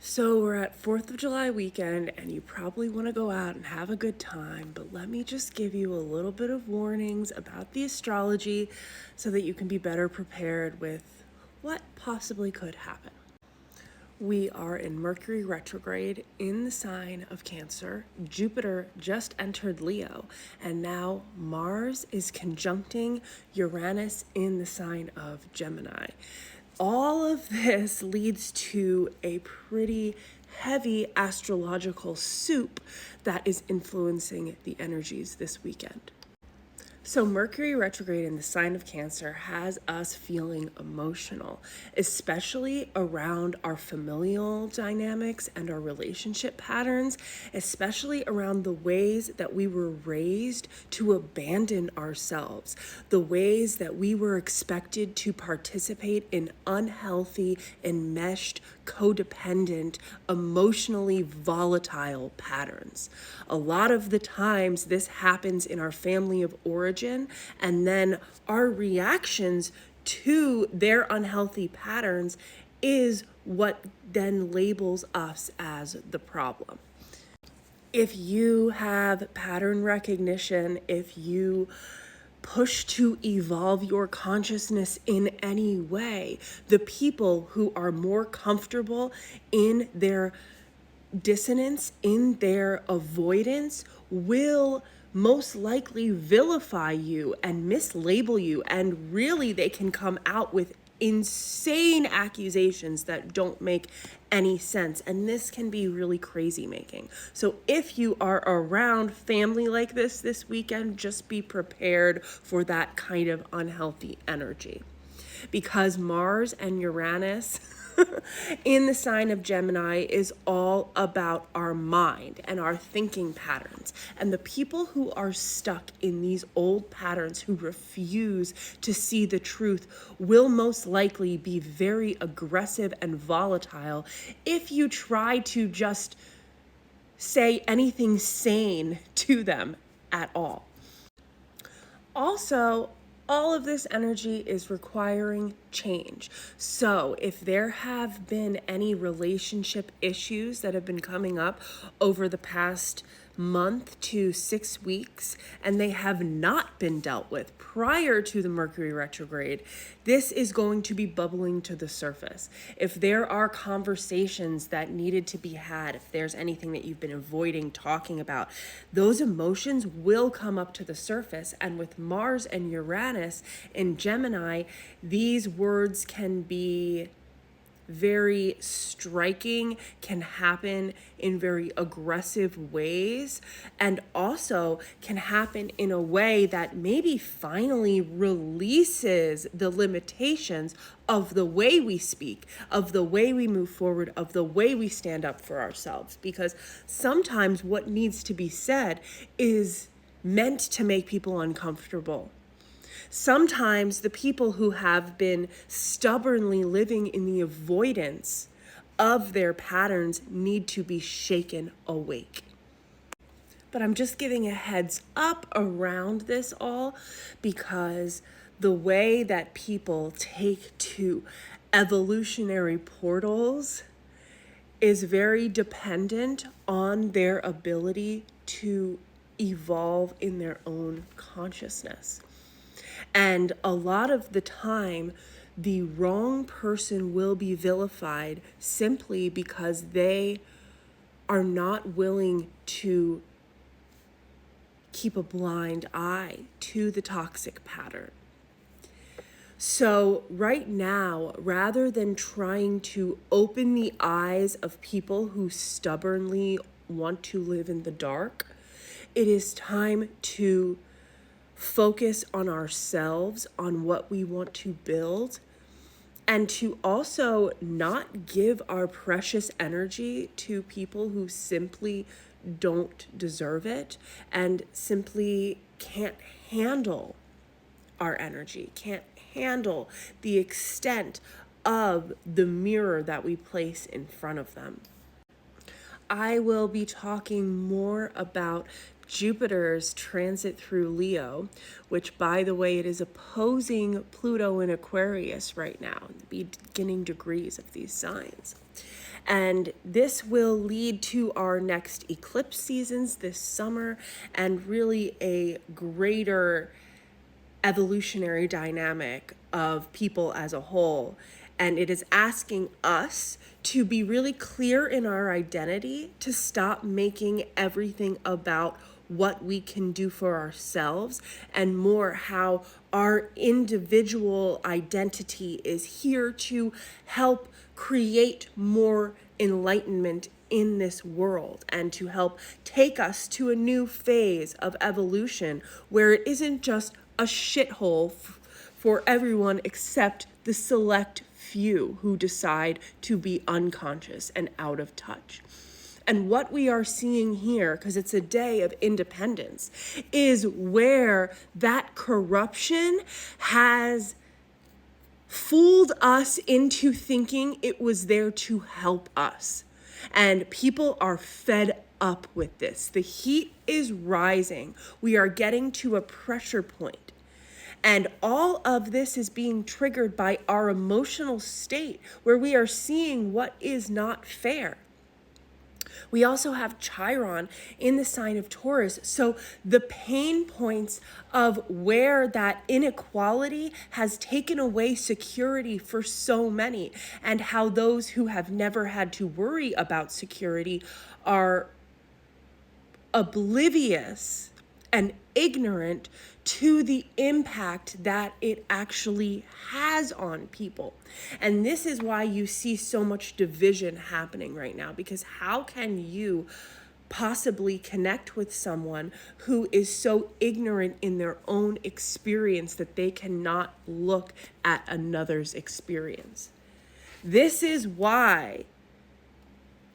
So we're at 4th of July weekend and you probably want to go out and have a good time, but let me just give you a little bit of warnings about the astrology so that you can be better prepared with what possibly could happen. We are in Mercury retrograde in the sign of Cancer. Jupiter just entered Leo, and now Mars is conjuncting Uranus in the sign of Gemini. All of this leads to a pretty heavy astrological soup that is influencing the energies this weekend. So Mercury retrograde in the sign of Cancer has us feeling emotional, especially around our familial dynamics and our relationship patterns, especially around the ways that we were raised to abandon ourselves, the ways that we were expected to participate in unhealthy, enmeshed, codependent, emotionally volatile patterns. A lot of the times this happens in our family of origin, and then our reactions to their unhealthy patterns is what then labels us as the problem. If you have pattern recognition, if you push to evolve your consciousness in any way, the people who are more comfortable in their dissonance, in their avoidance, will most likely vilify you and mislabel you, and really they can come out with insane accusations that don't make any sense, and this can be really crazy making. So if you are around family like this weekend, just be prepared for that kind of unhealthy energy, because Mars and Uranus in the sign of Gemini is all about our mind and our thinking patterns. And the people who are stuck in these old patterns, who refuse to see the truth, will most likely be very aggressive and volatile if you try to just say anything sane to them at all. Also, all of this energy is requiring change. So if there have been any relationship issues that have been coming up over the past month to 6 weeks, and they have not been dealt with prior to the Mercury retrograde, this is going to be bubbling to the surface. If there are conversations that needed to be had, if there's anything that you've been avoiding talking about, those emotions will come up to the surface. And with Mars and Uranus in Gemini, these words can be very striking, can happen in very aggressive ways, and also can happen in a way that maybe finally releases the limitations of the way we speak, of the way we move forward, of the way we stand up for ourselves. Because sometimes what needs to be said is meant to make people uncomfortable. Sometimes the people who have been stubbornly living in the avoidance of their patterns need to be shaken awake. But I'm just giving a heads up around this all, because the way that people take to evolutionary portals is very dependent on their ability to evolve in their own consciousness. And a lot of the time, the wrong person will be vilified simply because they are not willing to keep a blind eye to the toxic pattern. So right now, rather than trying to open the eyes of people who stubbornly want to live in the dark, it is time to focus on ourselves, on what we want to build, and to also not give our precious energy to people who simply don't deserve it and simply can't handle our energy, can't handle the extent of the mirror that we place in front of them. I will be talking more about Jupiter's transit through Leo, which, by the way, it is opposing Pluto in Aquarius right now, the beginning degrees of these signs. And this will lead to our next eclipse seasons this summer and really a greater evolutionary dynamic of people as a whole. And it is asking us to be really clear in our identity, to stop making everything about what we can do for ourselves and more how our individual identity is here to help create more enlightenment in this world and to help take us to a new phase of evolution where it isn't just a shithole for everyone except the select few who decide to be unconscious and out of touch. And what we are seeing here, because it's a day of independence, is where that corruption has fooled us into thinking it was there to help us. And people are fed up with this. The heat is rising. We are getting to a pressure point. And all of this is being triggered by our emotional state where we are seeing what is not fair. We also have Chiron in the sign of Taurus. So the pain points of where that inequality has taken away security for so many, and how those who have never had to worry about security are oblivious and ignorant to the impact that it actually has on people. And this is why you see so much division happening right now, because how can you possibly connect with someone who is so ignorant in their own experience that they cannot look at another's experience? This is why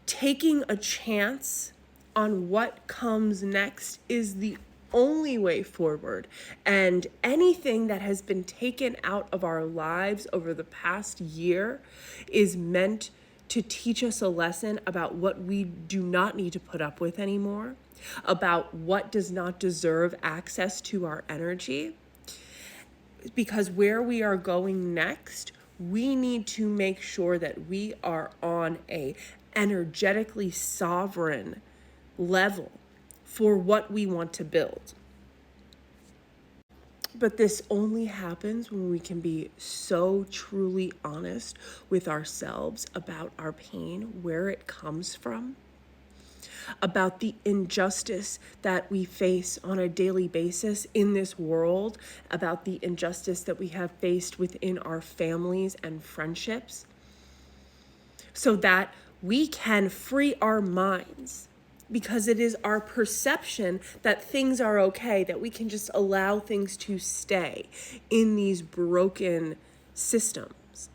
taking a chance on what comes next is the only way forward. And anything that has been taken out of our lives over the past year is meant to teach us a lesson about what we do not need to put up with anymore, about what does not deserve access to our energy. Because where we are going next, we need to make sure that we are on a energetically sovereign level for what we want to build. But this only happens when we can be so truly honest with ourselves about our pain, where it comes from, about the injustice that we face on a daily basis in this world, about the injustice that we have faced within our families and friendships, so that we can free our minds. Because it is our perception that things are okay, that we can just allow things to stay in these broken systems,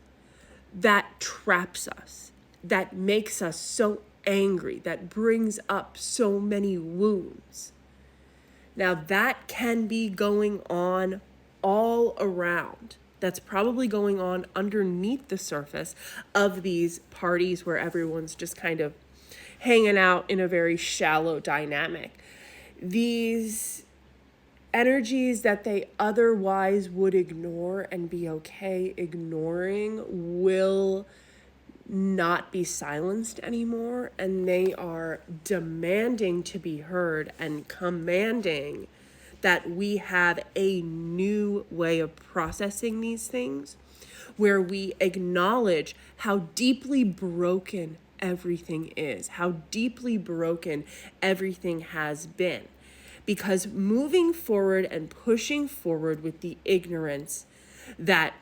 that traps us, that makes us so angry, that brings up so many wounds. Now that can be going on all around. That's probably going on underneath the surface of these parties where everyone's just kind of hanging out in a very shallow dynamic. These energies that they otherwise would ignore and be okay ignoring will not be silenced anymore, and they are demanding to be heard and commanding that we have a new way of processing these things, where we acknowledge how deeply broken everything is, how deeply broken everything has been. Because moving forward and pushing forward with the ignorance that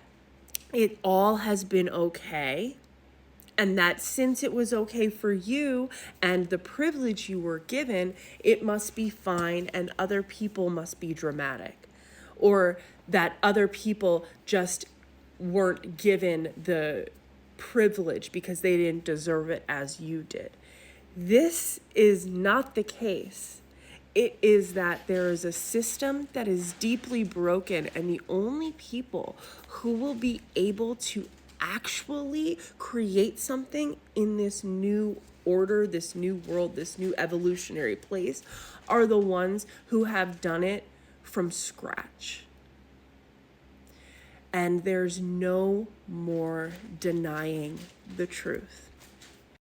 it all has been okay, and that since it was okay for you and the privilege you were given, it must be fine and other people must be dramatic, or that other people just weren't given the privilege because they didn't deserve it as you did. This is not the case. It is that there is a system that is deeply broken, and the only people who will be able to actually create something in this new order, this new world, this new evolutionary place are the ones who have done it from scratch. And there's no more denying the truth.